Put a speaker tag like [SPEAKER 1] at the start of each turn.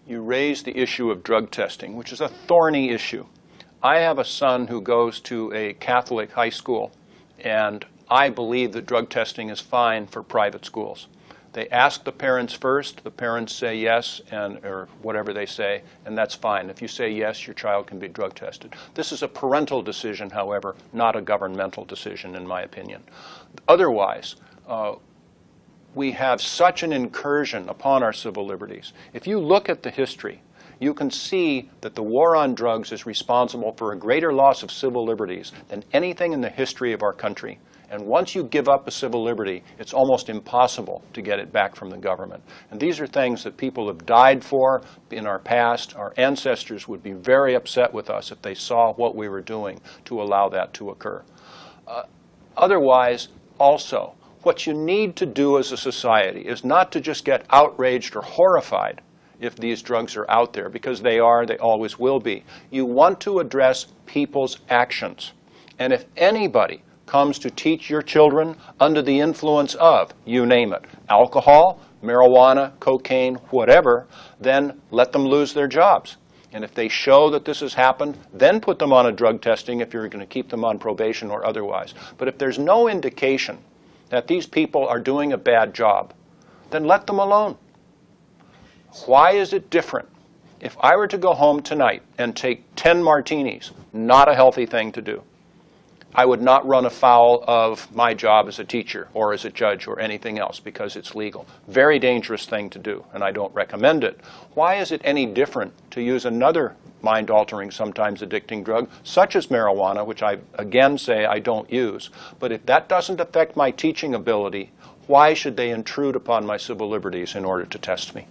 [SPEAKER 1] you raise the issue of drug testing, which is a thorny issue. I have a son who goes to a Catholic high school, and I believe that drug testing is fine for private schools. They ask the parents first, the parents say yes, or whatever they say, and that's fine. If you say yes, your child can be drug tested. This is a parental decision, however, not a governmental decision, in my opinion. Otherwise, we have such an incursion upon our civil liberties. If you look at the history, you can see that the war on drugs is responsible for a greater loss of civil liberties than anything in the history of our country. And once you give up a civil liberty, it's almost impossible to get it back from the government. And these are things that people have died for in our past. Our ancestors would be very upset with us if they saw what we were doing to allow that to occur. Otherwise, also, what you need to do as a society is not to just get outraged or horrified if these drugs are out there, because they are, they always will be. You want to address people's actions. And if anybody comes to teach your children under the influence of, you name it, alcohol, marijuana, cocaine, whatever, then let them lose their jobs. And if they show that this has happened, then put them on a drug testing if you're going to keep them on probation or otherwise. But if there's no indication that these people are doing a bad job, then let them alone. Why is it different? If I were to go home tonight and take 10 martinis, not a healthy thing to do. I would not run afoul of my job as a teacher or as a judge or anything else because it's legal. Very dangerous thing to do, and I don't recommend it. Why is it any different to use another mind-altering, sometimes addicting drug, such as marijuana, which I again say I don't use? But if that doesn't affect my teaching ability, why should they intrude upon my civil liberties in order to test me?